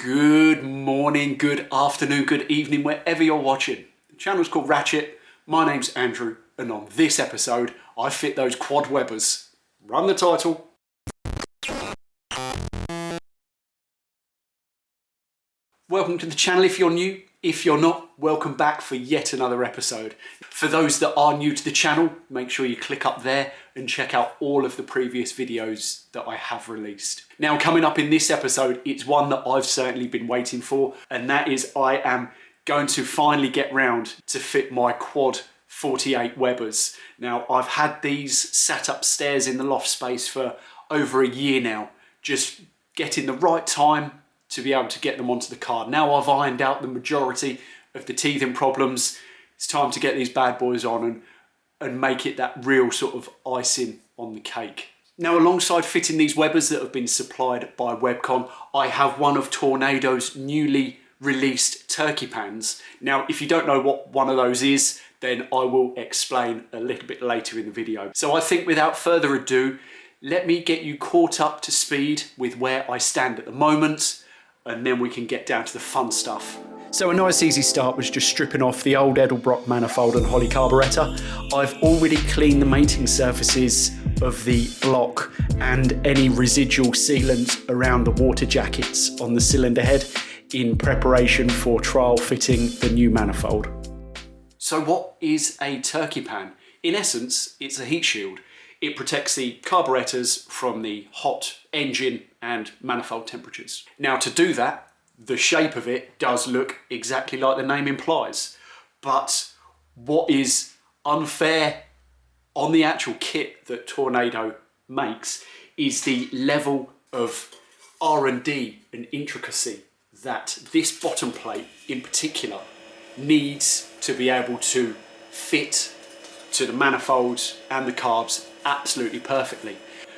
Good morning, good afternoon, good evening, wherever you're watching. The channel's called Ratchet. My name's Andrew, and on this episode, I fit those quad Webbers. Run the title. Welcome to the channel if you're new. If you're not, welcome back for yet another episode. For those that are new to the channel, make sure you click up there and check out all of the previous videos that I have released. Now, coming up in this episode, it's one that I've certainly been waiting for, and that is I am going to finally get round to fit my quad 48 Webbers. Now, I've had these sat upstairs in the loft space for over a year now, just getting the right time to be able to get them onto the car. Now I've ironed out the majority of the teething problems, it's time to get these bad boys on and make it that real sort of icing on the cake. Now, alongside fitting these Webbers that have been supplied by Webcon, I have one of Tornado's newly released turkey pans. Now, if you don't know what one of those is, then I will explain a little bit later in the video. So I think without further ado, let me get you caught up to speed with where I stand at the moment, and then we can get down to the fun stuff. So a nice easy start was just stripping off the old Edelbrock manifold and Holly carburetor. I've already cleaned the mating surfaces of the block and any residual sealant around the water jackets on the cylinder head in preparation for trial fitting the new manifold. So what is a turkey pan? In essence, it's a heat shield. It protects the carburetors from the hot engine and manifold temperatures. Now, to do that, the shape of it does look exactly like the name implies. But what is unfair on the actual kit that Tornado makes is the level of R&D and intricacy that this bottom plate in particular needs to be able to fit to the manifolds and the carbs absolutely perfectly.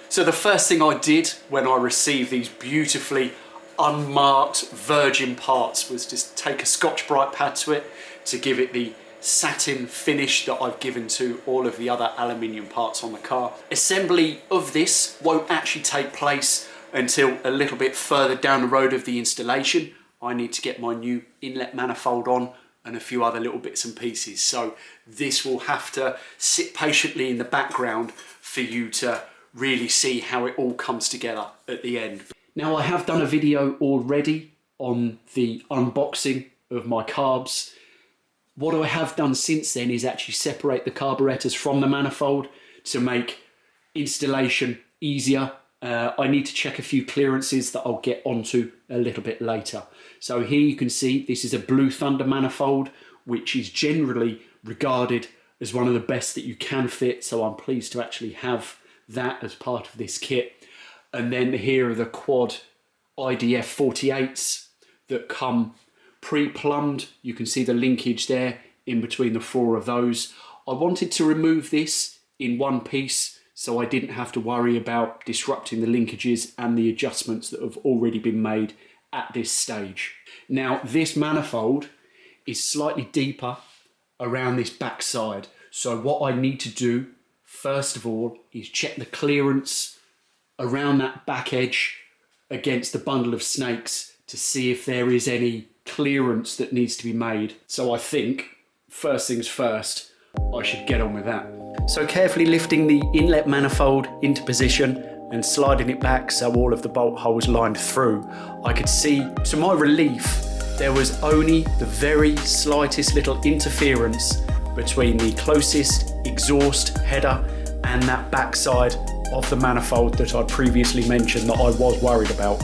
So the first thing I did when I received these beautifully unmarked virgin parts was just take a Scotch-Brite pad to it to give it the satin finish that I've given to all of the other aluminium parts on the car. Assembly of this won't actually take place until a little bit further down the road of the installation. I need to get my new inlet manifold on and a few other little bits and pieces. So this will have to sit patiently in the background for you to really see how it all comes together at the end. Now, I have done a video already on the unboxing of my carbs. What I have done since then is actually separate the carburetors from the manifold to make installation easier. I need to check a few clearances that I'll get onto a little bit later. So here you can see this is a Blue Thunder manifold, which is generally regarded as one of the best that you can fit. So I'm pleased to actually have that as part of this kit. And then here are the quad IDF48s that come pre-plumbed. You can see the linkage there in between the four of those. I wanted to remove this in one piece so I didn't have to worry about disrupting the linkages and the adjustments that have already been made at this stage. Now, this manifold is slightly deeper around this back side. So what I need to do, first of all, is check the clearance around that back edge against the bundle of snakes to see if there is any clearance that needs to be made. So I think, first things first, I should get on with that. So carefully lifting the inlet manifold into position and sliding it back so all of the bolt holes lined through, I could see, to my relief, there was only the very slightest little interference between the closest exhaust header and that backside of the manifold that I previously mentioned that I was worried about.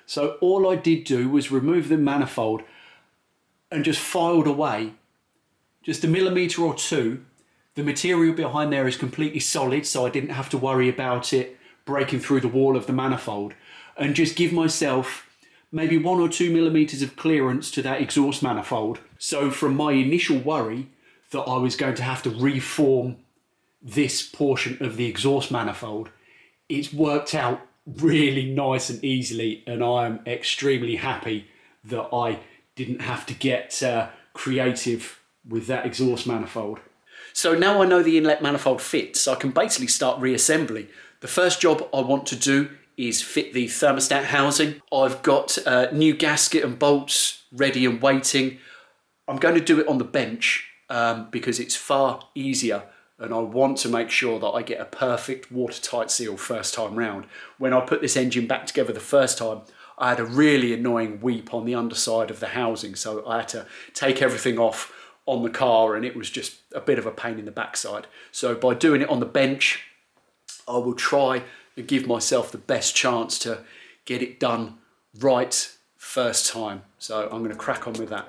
So all I did do was remove the manifold and just filed away just a millimetre or two. The material behind there is completely solid, so I didn't have to worry about it breaking through the wall of the manifold, and just give myself maybe 1 or 2 millimetres of clearance to that exhaust manifold. So from my initial worry that I was going to have to reform this portion of the exhaust manifold, it's worked out really nice and easily, and I am extremely happy that I didn't have to get creative with that exhaust manifold. So now I know the inlet manifold fits, I can basically start reassembly. The first job I want to do is fit the thermostat housing. I've got a new gasket and bolts ready and waiting. I'm going to do it on the bench because it's far easier, and I want to make sure that I get a perfect watertight seal first time round. When I put this engine back together the first time, I had a really annoying weep on the underside of the housing, so I had to take everything off on the car, and it was just a bit of a pain in the backside. So by doing it on the bench, I will try and give myself the best chance to get it done right first time. So I'm going to crack on with that.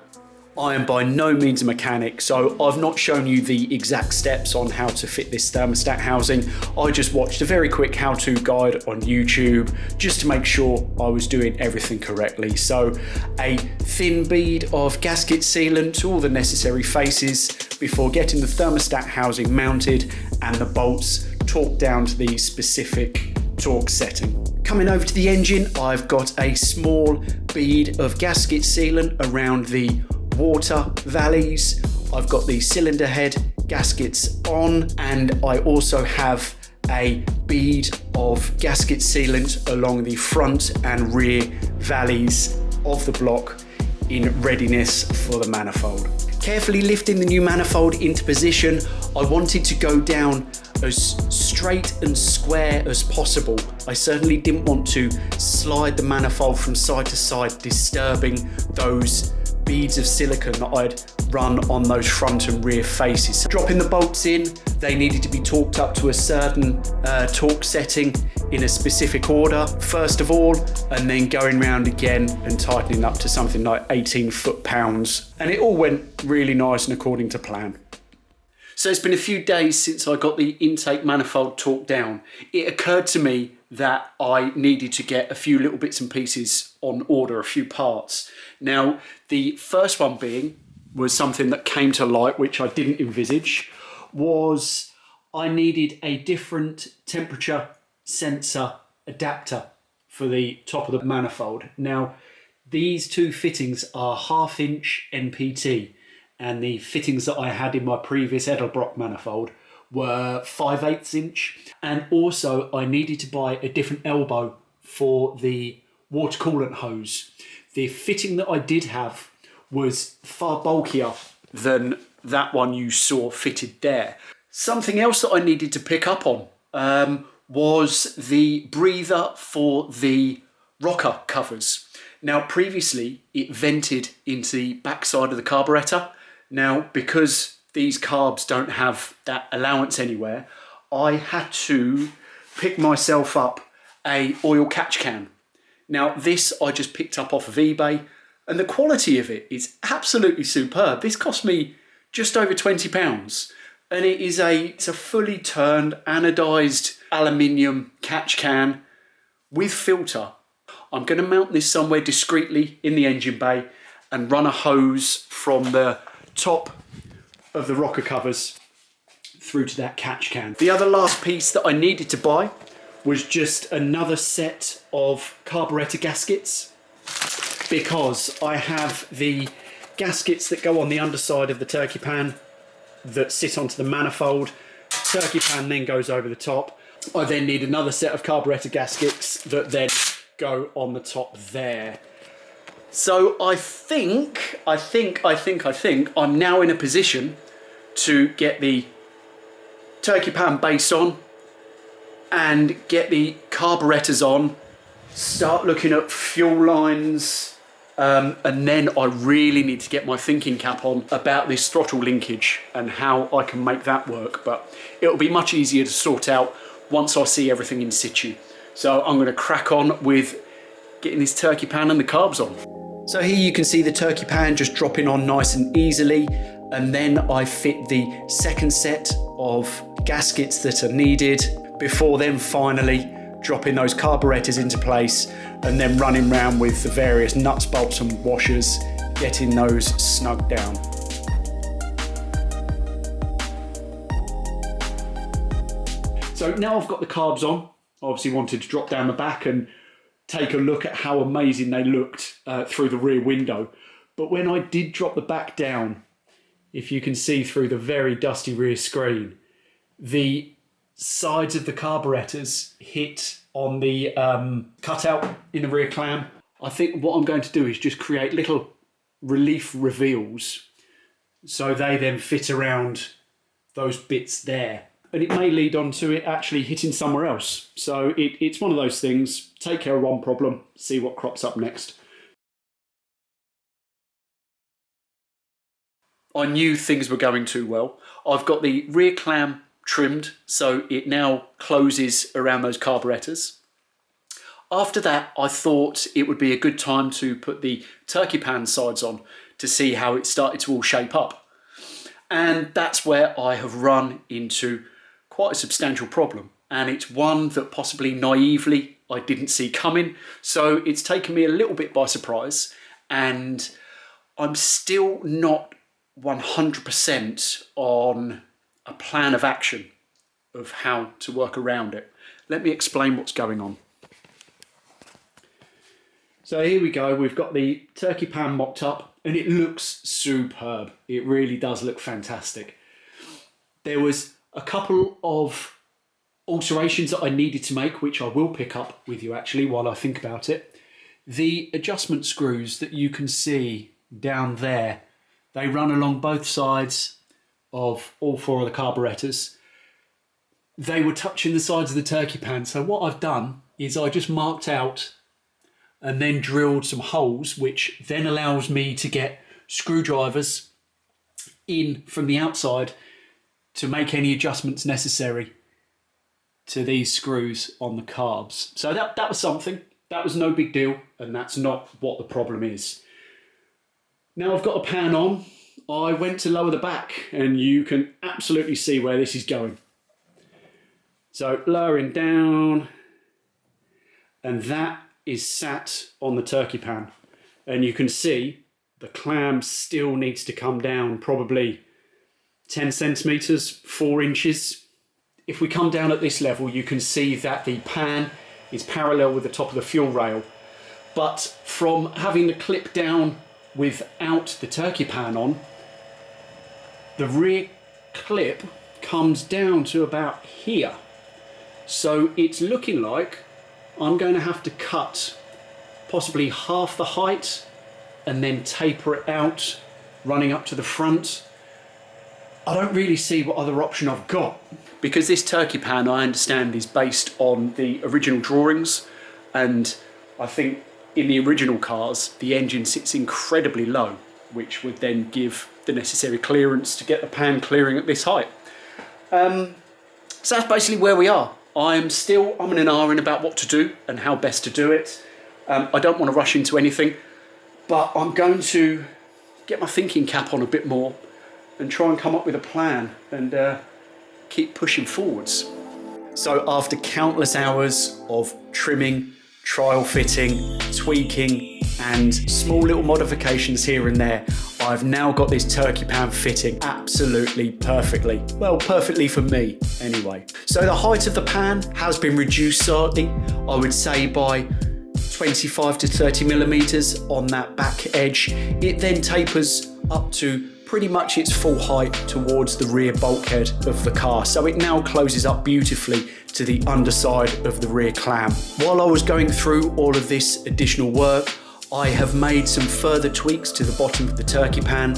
I am by no means a mechanic, so I've not shown you the exact steps on how to fit this thermostat housing. I just watched a very quick how-to guide on YouTube just to make sure I was doing everything correctly. So a thin bead of gasket sealant, all the necessary faces before getting the thermostat housing mounted and the bolts torqued down to the specific torque setting. Coming over to the engine, I've got a small bead of gasket sealant around the water valleys. I've got the cylinder head gaskets on, and I also have a bead of gasket sealant along the front and rear valleys of the block in readiness for the manifold. Carefully lifting the new manifold into position, I wanted to go down as straight and square as possible. I certainly didn't want to slide the manifold from side to side, disturbing those beads of silicone that I'd run on those front and rear faces. Dropping the bolts in, they needed to be torqued up to a certain torque setting in a specific order, first of all, and then going round again and tightening up to something like 18 foot-pounds. And it all went really nice and according to plan. So it's been a few days since I got the intake manifold torqued down. It occurred to me that I needed to get a few little bits and pieces on order, a few parts. Now, the first one being was something that came to light, which I didn't envisage, was I needed a different temperature sensor adapter for the top of the manifold. Now, these two fittings are 1/2 inch NPT, and the fittings that I had in my previous Edelbrock manifold were 5/8 inch. And also I needed to buy a different elbow for the water coolant hose. The fitting that I did have was far bulkier than that one you saw fitted there. Something else that I needed to pick up on was the breather for the rocker covers. Now, previously it vented into the backside of the carburetor. Now, because these carbs don't have that allowance anywhere, I had to pick myself up a oil catch can. Now, this I just picked up off of eBay, and the quality of it is absolutely superb. This cost me just over £20, and it's a fully turned anodized aluminium catch can with filter. I'm going to mount this somewhere discreetly in the engine bay and run a hose from the top of the rocker covers through to that catch can. The other last piece that I needed to buy was just another set of carburetor gaskets, because I have the gaskets that go on the underside of the turkey pan that sit onto the manifold. Turkey pan then goes over the top. I then need another set of carburetor gaskets that then go on the top there. So I think I'm now in a position to get the turkey pan base on and get the carburetors on, start looking at fuel lines, and then I really need to get my thinking cap on about this throttle linkage and how I can make that work. But it'll be much easier to sort out once I see everything in situ. So I'm going to crack on with getting this turkey pan and the carbs on. So here you can see the turkey pan just dropping on nice and easily, and then I fit the second set of gaskets that are needed before then finally dropping those carburetors into place and then running around with the various nuts, bolts and washers, getting those snug down. So now I've got the carbs on, I obviously wanted to drop down the back and take a look at how amazing they looked through the rear window. But when I did drop the back down, if you can see through the very dusty rear screen, the sides of the carburetors hit on the cutout in the rear clam. I think what I'm going to do is just create little relief reveals so they then fit around those bits there. And it may lead on to it actually hitting somewhere else. So it's one of those things, take care of one problem, see what crops up next. I knew things were going too well. I've got the rear clam trimmed, so it now closes around those carburetors. After that, I thought it would be a good time to put the turkey pan sides on to see how it started to all shape up. And that's where I have run into quite a substantial problem. And it's one that possibly naively I didn't see coming. So it's taken me a little bit by surprise, and I'm still not 100% on a plan of action of how to work around it. Let me explain what's going on. So here we go, we've got the turkey pan mocked up and it looks superb. It really does look fantastic. There was a couple of alterations that I needed to make, which I will pick up with you actually while I think about it. The adjustment screws that you can see down there, they run along both sides of all four of the carburetors. They were touching the sides of the turkey pan. So what I've done is I just marked out and then drilled some holes, which then allows me to get screwdrivers in from the outside to make any adjustments necessary to these screws on the carbs. So that was something. That was no big deal, and that's not what the problem is. Now I've got a pan on, I went to lower the back, and you can absolutely see where this is going. So lowering down, and that is sat on the turkey pan. And you can see the clam still needs to come down probably 10 centimeters, 4 inches. If we come down at this level, you can see that the pan is parallel with the top of the fuel rail. But from having the clip down without the turkey pan on, the rear clip comes down to about here. So it's looking like I'm going to have to cut possibly half the height and then taper it out, running up to the front. I don't really see what other option I've got. Because this turkey pan, I understand, is based on the original drawings, and I think in the original cars, the engine sits incredibly low, which would then give the necessary clearance to get the pan clearing at this height. So that's basically where we are. I'm still umming and ahhing about what to do and how best to do it. I don't want to rush into anything, but I'm going to get my thinking cap on a bit more and try and come up with a plan and keep pushing forwards. So after countless hours of trimming, trial fitting, tweaking, and small little modifications here and there, I've now got this turkey pan fitting absolutely perfectly. Well, perfectly for me, anyway. So the height of the pan has been reduced slightly, I would say by 25 to 30 millimeters on that back edge. It then tapers up to pretty much its full height towards the rear bulkhead of the car. So it now closes up beautifully to the underside of the rear clam. While I was going through all of this additional work, I have made some further tweaks to the bottom of the turkey pan.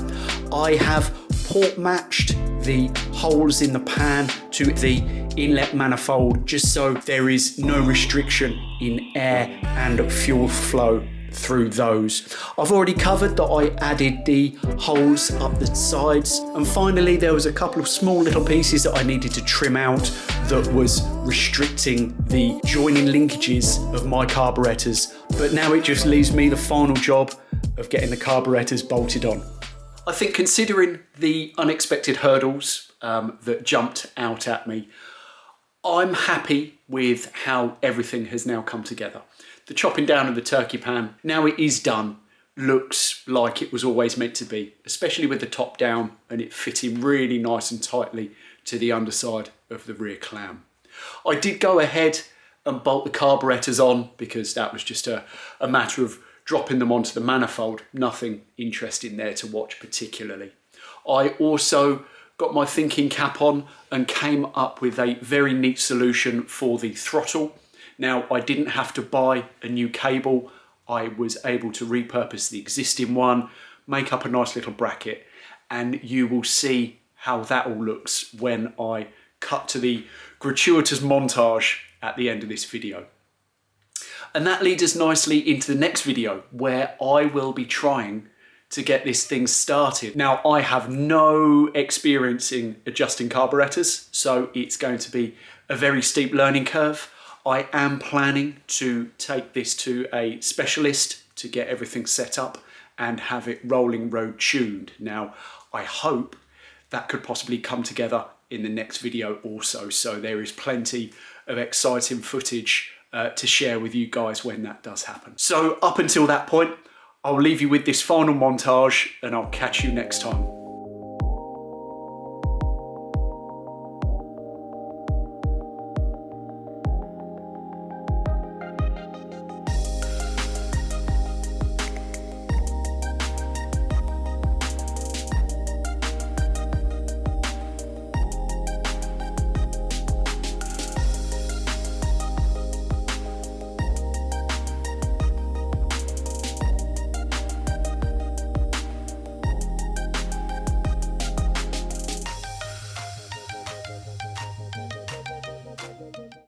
I have port matched the holes in the pan to the inlet manifold, just so there is no restriction in air and fuel flow through those. I've already covered that I added the holes up the sides, and finally there was a couple of small little pieces that I needed to trim out that was restricting the joining linkages of my carburetors, but now it just leaves me the final job of getting the carburetors bolted on. I think considering the unexpected hurdles that jumped out at me, I'm happy with how everything has now come together. The chopping down of the turkey pan, now it is done, looks like it was always meant to be, especially with the top down and it fitting really nice and tightly to the underside of the rear clam. I did go ahead and bolt the carburetors on because that was just a matter of dropping them onto the manifold, nothing interesting there to watch particularly. I also got my thinking cap on and came up with a very neat solution for the throttle. Now, I didn't have to buy a new cable. I was able to repurpose the existing one, make up a nice little bracket, and you will see how that all looks when I cut to the gratuitous montage at the end of this video. And that leads us nicely into the next video, where I will be trying to get this thing started. Now, I have no experience in adjusting carburetors, so it's going to be a very steep learning curve. I am planning to take this to a specialist to get everything set up and have it rolling road tuned. Now, I hope that could possibly come together in the next video also, so there is plenty of exciting footage to share with you guys when that does happen. So up until that point, I'll leave you with this final montage and I'll catch you next time.